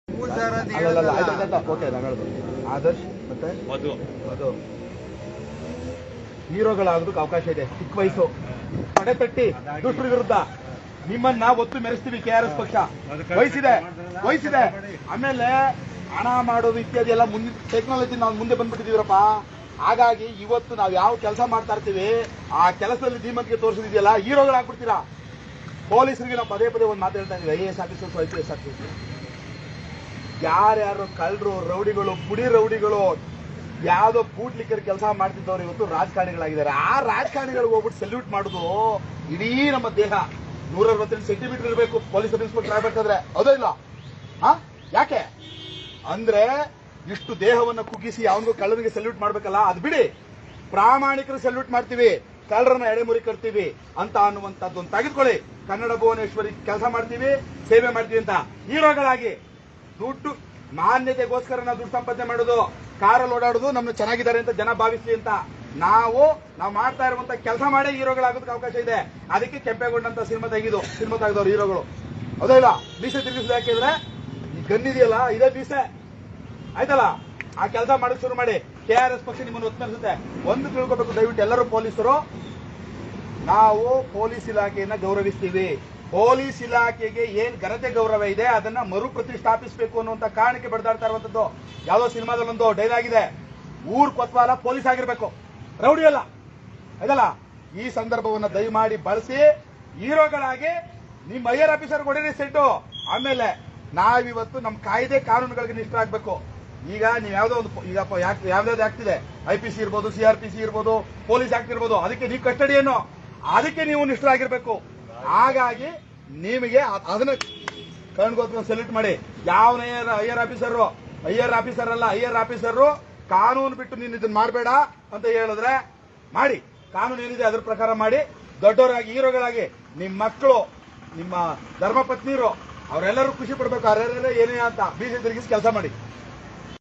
Okay ನಾನು ಹೇಳುದು ಆದರ್ಶ್ ಮತ್ತೆ ಅದು ಹೀರೋಗಳಾಗೋದಕ್ಕೆ ಅವಕಾಶ ಇದೆ. ಚಿಕ್ಕ ವಯಸ್ಸು ಪಡೆ ತಟ್ಟಿ ದುಷ್ಟರ ವಿರುದ್ಧ ನಿಮ್ಮನ್ನ ಒತ್ತು ಮೆರೆಸ್ತೀವಿ. KRS ಪಕ್ಷ ವಹಿಸಿದೆ. ಆಮೇಲೆ ಹಣ ಮಾಡೋದು ಇತ್ಯಾದಿ ಎಲ್ಲ ಮುಂದೆ ಟೆಕ್ನಾಲಜಿ ನಾವು ಮುಂದೆ ಬಂದ್ಬಿಟ್ಟಿದೀವರಪ್ಪ. ಹಾಗಾಗಿ ಇವತ್ತು ನಾವು ಯಾವ ಕೆಲಸ ಮಾಡ್ತಾ ಇರ್ತೀವಿ ಆ ಕೆಲಸದಲ್ಲಿ ಧೀಮಂತಿಗೆ ತೋರಿಸಿದೆಯಲ್ಲ, ಹೀರೋಗಳಾಗ್ಬಿಡ್ತೀರಾ. ಪೊಲೀಸರಿಗೆ ನಾವು ಪದೇ ಒಂದು ಮಾತು ಹೇಳ್ತಾ ಇದೀವಿ. IAS ಆಫೀಸರ್ಸ್ IPS ಆಫೀಸರ್ಸ್ ಯಾರ್ಯಾರು ಕಳ್ಳರು, ರೌಡಿಗಳು, ಪುಡಿ ರೌಡಿಗಳು, ಯಾವ್ದೋ ಬೂಟ್ಲಿಕ್ಕರ್ ಕೆಲಸ ಮಾಡ್ತಿದ್ದವ್ರು ಇವತ್ತು ರಾಜಕಾರಣಿಗಳಾಗಿದ್ದಾರೆ. ಆ ರಾಜಕಾರಣಿಗಳಿಗೆ ಹೋಗ್ಬಿಟ್ಟು ಸೆಲ್ಯೂಟ್ ಮಾಡುದು ಇಡೀ ನಮ್ಮ ದೇಹ 168 ಸೆಂಟಿಮೀಟರ್ ಇರಬೇಕು ಪೊಲೀಸ್ ಸಬ್ ಇನ್ಸ್ಪೆಕ್ಟರ್ ಆಗ್ಬೇಕಾದ್ರೆ. ಹೌದಾ ಇಲ್ಲ? ಯಾಕೆ ಅಂದ್ರೆ ಇಷ್ಟು ದೇಹವನ್ನು ಕುಗ್ಗಿಸಿ ಅವನಿಗೂ ಕಳ್ಳನಿಗೆ ಸೆಲ್ಯೂಟ್ ಮಾಡ್ಬೇಕಲ್ಲ. ಅದು ಬಿಡಿ, ಪ್ರಾಮಾಣಿಕರು ಸೆಲ್ಯೂಟ್ ಮಾಡ್ತೀವಿ, ಕಳ್ಳರನ್ನ ಎಡೆಮುರಿ ಕಟ್ತೀವಿ ಅಂತ ಅನ್ನುವಂಥದ್ದೊಂದು ತೆಗೆದುಕೊಳ್ಳಿ. ಕನ್ನಡ ಭುವನೇಶ್ವರಿ ಕೆಲಸ ಮಾಡ್ತೀವಿ, ಸೇವೆ ಮಾಡ್ತೀವಿ ಅಂತ ಹೀರೋಗಳಾಗಿ ದುಡ್ಡು ಮಾನ್ಯತೆಗೋಸ್ಕರ ನಾವು ದುಡ್ಡು ಸಂಪಾದನೆ ಮಾಡೋದು, ಕಾರಲ್ಲಿ ಓಡಾಡೋದು ನಮ್ಗೆ ಚೆನ್ನಾಗಿದ್ದಾರೆ ಅಂತ ಜನ ಭಾವಿಸ್ಲಿ ಅಂತ. ನಾವು ಮಾಡ್ತಾ ಇರುವಂತ ಕೆಲಸ ಮಾಡೇ ಹೀರೋಗಳಾಗೋದಕ್ಕೆ ಅವಕಾಶ ಇದೆ. ಅದಕ್ಕೆ ಕೆಂಪೇಗೌಡ ಸಿನಿಮಾ ತೆಗೆದವ್ರು ಹೀರೋಗಳು. ಹೌದಾ ಇಲ್ಲ? ಮೀಸೆ ತಿರುಗಿಸಿದ ಯಾಕೆಂದ್ರೆ ಈ ಗನ್ನಿದೆಯಲ್ಲ, ಇದೇ ಮೀಸೆ ಆಯ್ತಲ್ಲ. ಆ ಕೆಲಸ ಮಾಡೋಕೆ ಶುರು ಮಾಡಿ. KRS ಪಕ್ಷ ನಿಮ್ಮನ್ನು ಒತ್ತರಿಸುತ್ತೆ. ಒಂದು ತಿಳ್ಕೋಬೇಕು ದಯವಿಟ್ಟು ಎಲ್ಲರೂ ಪೊಲೀಸರು, ನಾವು ಪೊಲೀಸ್ ಇಲಾಖೆಯನ್ನ ಗೌರವಿಸ್ತೀವಿ. ಪೊಲೀಸ್ ಇಲಾಖೆಗೆ ಏನ್ ಘನತೆ ಗೌರವ ಇದೆ ಅದನ್ನ ಮರು ಪ್ರತಿಷ್ಠಾಪಿಸಬೇಕು ಅನ್ನುವಂತ ಕಾರಣಕ್ಕೆ ಬಡದಾಡ್ತಾ ಇರುವಂತದ್ದು. ಯಾವ್ದೋ ಸಿನಿಮಾದಲ್ಲೊಂದು ಡೈಲಾಗ್ ಇದೆ, ಊರ್ ಕೊತ್ವಾಲ ಪೊಲೀಸ್ ಆಗಿರ್ಬೇಕು, ರೌಡಿ ಅಲ್ಲ. ಅದಲ್ಲ, ಈ ಸಂದರ್ಭವನ್ನ ದಯಮಾಡಿ ಬಳಸಿ ಹೀರೋಗಳಾಗಿ ನಿಮ್ಮ ಹೈಯರ್ ಆಫೀಸರ್ ಕೊಡಿರಿ ಸೆಟ್ಟು. ಆಮೇಲೆ ನಾವಿವತ್ತು ನಮ್ಮ ಕಾಯ್ದೆ ಕಾನೂನುಗಳಿಗೆ ನಿಷ್ಠ ಆಗ್ಬೇಕು. ಈಗ ನೀವು ಯಾವ್ದೋ ಒಂದು ಯಾವ್ದಾವ್ದು ಆಗ್ತಿದೆ, IPC ಇರ್ಬೋದು, CRPC ಇರ್ಬೋದು, ಪೊಲೀಸ್ ಆಕ್ಟ್ ಇರ್ಬೋದು, ಅದಕ್ಕೆ ನೀವು ಕಸ್ಟಡಿಯನ್ನು, ಅದಕ್ಕೆ ನೀವು ನಿಷ್ಠರಾಗಿರ್ಬೇಕು. ಹಾಗಾಗಿ ನಿಮಗೆ ಅದನ್ನ ಕಣ್ಗೋತ್ರ ಸೆಲ್ಯೂಟ್ ಮಾಡಿ. ಯಾವ ಹೈಯರ್ ಆಫೀಸರ್ ಅಲ್ಲ, ಹೈಯರ್ ಆಫೀಸರ್ ಕಾನೂನು ಬಿಟ್ಟು ನೀನು ಇದನ್ನ ಮಾಡಬೇಡ ಅಂತ ಹೇಳಿದ್ರೆ ಮಾಡಿ. ಕಾನೂನು ಏನಿದೆ ಅದ್ರ ಪ್ರಕಾರ ಮಾಡಿ. ದೊಡ್ಡವರಾಗಿ ಹೀರೋಗಳಾಗಿ ನಿಮ್ಮ ಮಕ್ಕಳು, ನಿಮ್ಮ ಧರ್ಮಪತ್ನಿಯರು ಅವರೆಲ್ಲರೂ ಖುಷಿ ಪಡ್ಬೇಕು. ಅರೆ ಏನೇ ಅಂತ ಬೀಸಿ ತಿರುಗಿಸಿ ಕೆಲಸ ಮಾಡಿ.